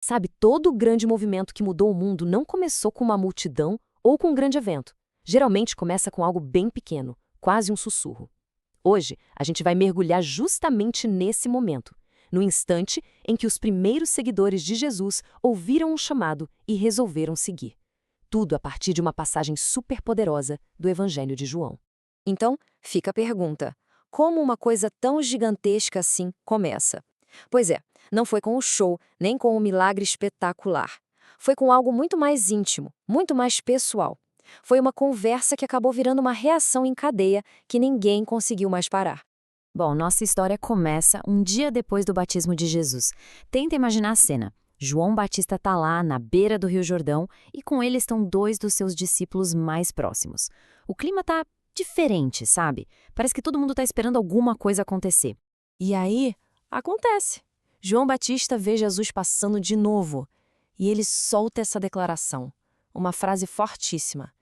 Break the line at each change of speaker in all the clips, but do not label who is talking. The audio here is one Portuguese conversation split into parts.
Sabe, todo grande movimento que mudou o mundo não começou com uma multidão ou com um grande evento. Geralmente começa com algo bem pequeno, quase um sussurro. Hoje, a gente vai mergulhar justamente nesse momento, no instante em que os primeiros seguidores de Jesus ouviram um chamado e resolveram seguir. Tudo a partir de uma passagem superpoderosa do Evangelho de João.
Então, fica a pergunta: como uma coisa tão gigantesca assim começa? Pois é, não foi com um show, nem com um milagre espetacular. Foi com algo muito mais íntimo, muito mais pessoal. Foi uma conversa que acabou virando uma reação em cadeia que ninguém conseguiu mais parar.
Bom, nossa história começa um dia depois do batismo de Jesus. Tenta imaginar a cena. João Batista está lá, na beira do Rio Jordão, e com ele estão dois dos seus discípulos mais próximos. O clima tá diferente, sabe? Parece que todo mundo está esperando alguma coisa acontecer.
E aí, acontece. João Batista vê Jesus passando de novo. E ele solta essa declaração. Uma frase fortíssima.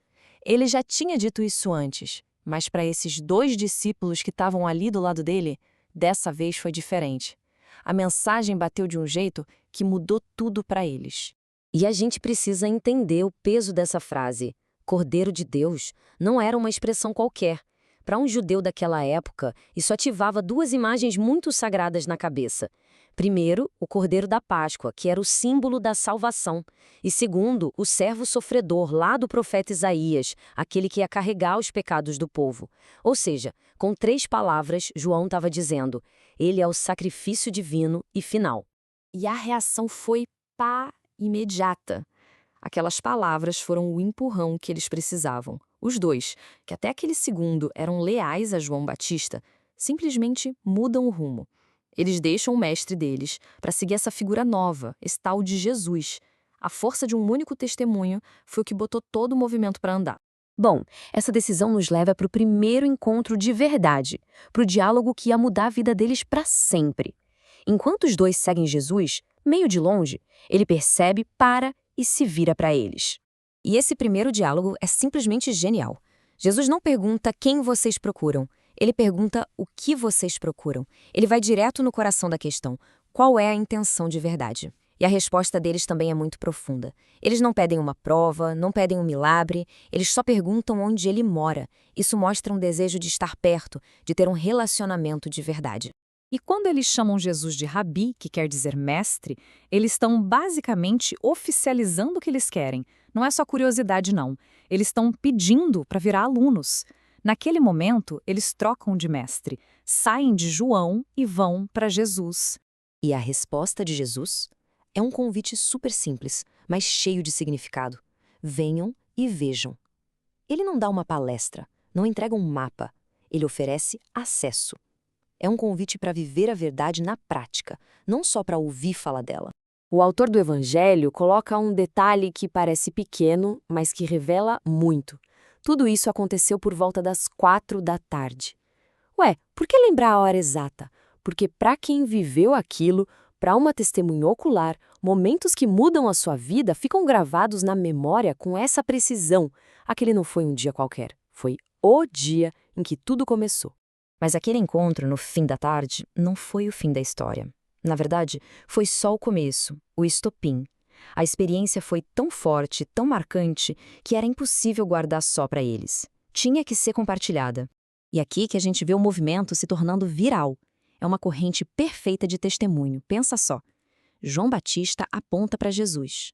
Ele já tinha dito isso antes, mas para esses dois discípulos que estavam ali do lado dele, dessa vez foi diferente. A mensagem bateu de um jeito que mudou tudo para eles.
E a gente precisa entender o peso dessa frase. Cordeiro de Deus não era uma expressão qualquer. Para um judeu daquela época, isso ativava duas imagens muito sagradas na cabeça. Primeiro, o Cordeiro da Páscoa, que era o símbolo da salvação. E segundo, o servo sofredor lá do profeta Isaías, aquele que ia carregar os pecados do povo. Ou seja, com 3 palavras, João estava dizendo: ele é o sacrifício divino e final.
E a reação foi imediata. Aquelas palavras foram o empurrão que eles precisavam. Os dois, que até aquele segundo eram leais a João Batista, simplesmente mudam o rumo. Eles deixam o mestre deles para seguir essa figura nova, esse tal de Jesus. A força de um único testemunho foi o que botou todo o movimento para andar.
Bom, essa decisão nos leva para o primeiro encontro de verdade, para o diálogo que ia mudar a vida deles para sempre. Enquanto os dois seguem Jesus, meio de longe, ele percebe, para e se vira para eles.
E esse primeiro diálogo é simplesmente genial. Jesus não pergunta quem vocês procuram, ele pergunta o que vocês procuram. Ele vai direto no coração da questão: qual é a intenção de verdade? E a resposta deles também é muito profunda. Eles não pedem uma prova, não pedem um milagre, eles só perguntam onde ele mora. Isso mostra um desejo de estar perto, de ter um relacionamento de verdade.
E quando eles chamam Jesus de Rabi, que quer dizer mestre, eles estão basicamente oficializando o que eles querem. Não é só curiosidade, não. Eles estão pedindo para virar alunos. Naquele momento, eles trocam de mestre, saem de João e vão para Jesus.
E a resposta de Jesus é um convite super simples, mas cheio de significado. Venham e vejam. Ele não dá uma palestra, não entrega um mapa. Ele oferece acesso. É um convite para viver a verdade na prática, não só para ouvir falar dela.
O autor do Evangelho coloca um detalhe que parece pequeno, mas que revela muito. Tudo isso aconteceu por volta das 4 da tarde. Ué, por que lembrar a hora exata? Porque para quem viveu aquilo, para uma testemunha ocular, momentos que mudam a sua vida ficam gravados na memória com essa precisão. Aquele não foi um dia qualquer, foi o dia em que tudo começou.
Mas aquele encontro, no fim da tarde, não foi o fim da história. Na verdade, foi só o começo, o estopim. A experiência foi tão forte, tão marcante, que era impossível guardar só para eles. Tinha que ser compartilhada. E aqui que a gente vê o movimento se tornando viral. É uma corrente perfeita de testemunho, pensa só. João Batista aponta para Jesus.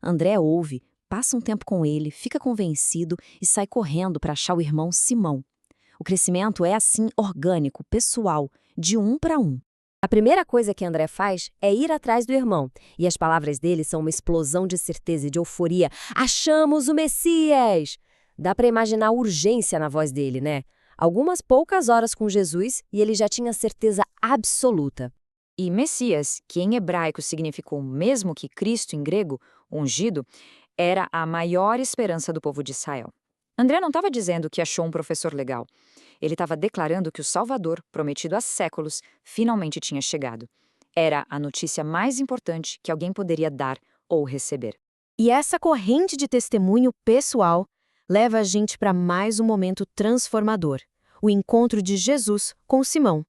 André ouve, passa um tempo com ele, fica convencido e sai correndo para achar o irmão Simão. O crescimento é assim orgânico, pessoal, de um para um.
A primeira coisa que André faz é ir atrás do irmão, e as palavras dele são uma explosão de certeza e de euforia. Achamos o Messias! Dá para imaginar a urgência na voz dele, né? Algumas poucas horas com Jesus e ele já tinha certeza absoluta.
E Messias, que em hebraico significou o mesmo que Cristo em grego, ungido, era a maior esperança do povo de Israel. André não estava dizendo que achou um professor legal. Ele estava declarando que o Salvador, prometido há séculos, finalmente tinha chegado. Era a notícia mais importante que alguém poderia dar ou receber.
E essa corrente de testemunho pessoal leva a gente para mais um momento transformador, o encontro de Jesus com Simão.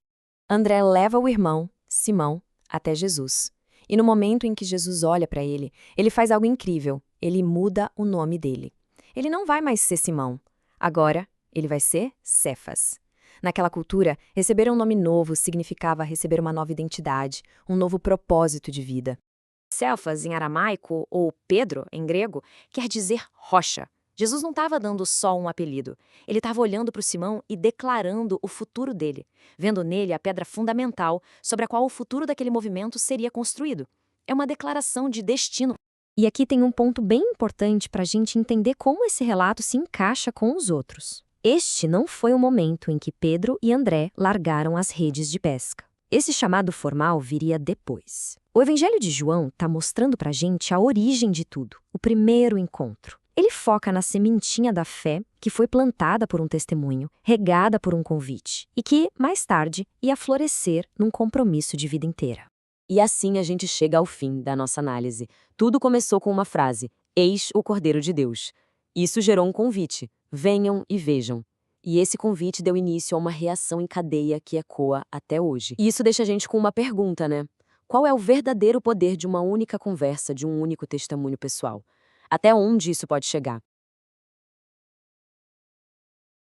André leva o irmão, Simão, até Jesus. E no momento em que Jesus olha para ele, ele faz algo incrível. Ele muda o nome dele. Ele não vai mais ser Simão. Agora, ele vai ser Cefas. Naquela cultura, receber um nome novo significava receber uma nova identidade, um novo propósito de vida.
Cefas, em aramaico, ou Pedro, em grego, quer dizer rocha. Jesus não estava dando só um apelido. Ele estava olhando para o Simão e declarando o futuro dele, vendo nele a pedra fundamental sobre a qual o futuro daquele movimento seria construído. É uma declaração de destino.
E aqui tem um ponto bem importante para a gente entender como esse relato se encaixa com os outros. Este não foi o momento em que Pedro e André largaram as redes de pesca. Esse chamado formal viria depois. O Evangelho de João está mostrando para a gente a origem de tudo, o primeiro encontro. Ele foca na sementinha da fé que foi plantada por um testemunho, regada por um convite, e que, mais tarde, ia florescer num compromisso de vida inteira.
E assim a gente chega ao fim da nossa análise. Tudo começou com uma frase: Eis o Cordeiro de Deus. Isso gerou um convite: venham e vejam. E esse convite deu início a uma reação em cadeia que ecoa até hoje. E isso deixa a gente com uma pergunta, né? Qual é o verdadeiro poder de uma única conversa, de um único testemunho pessoal? Até onde isso pode chegar?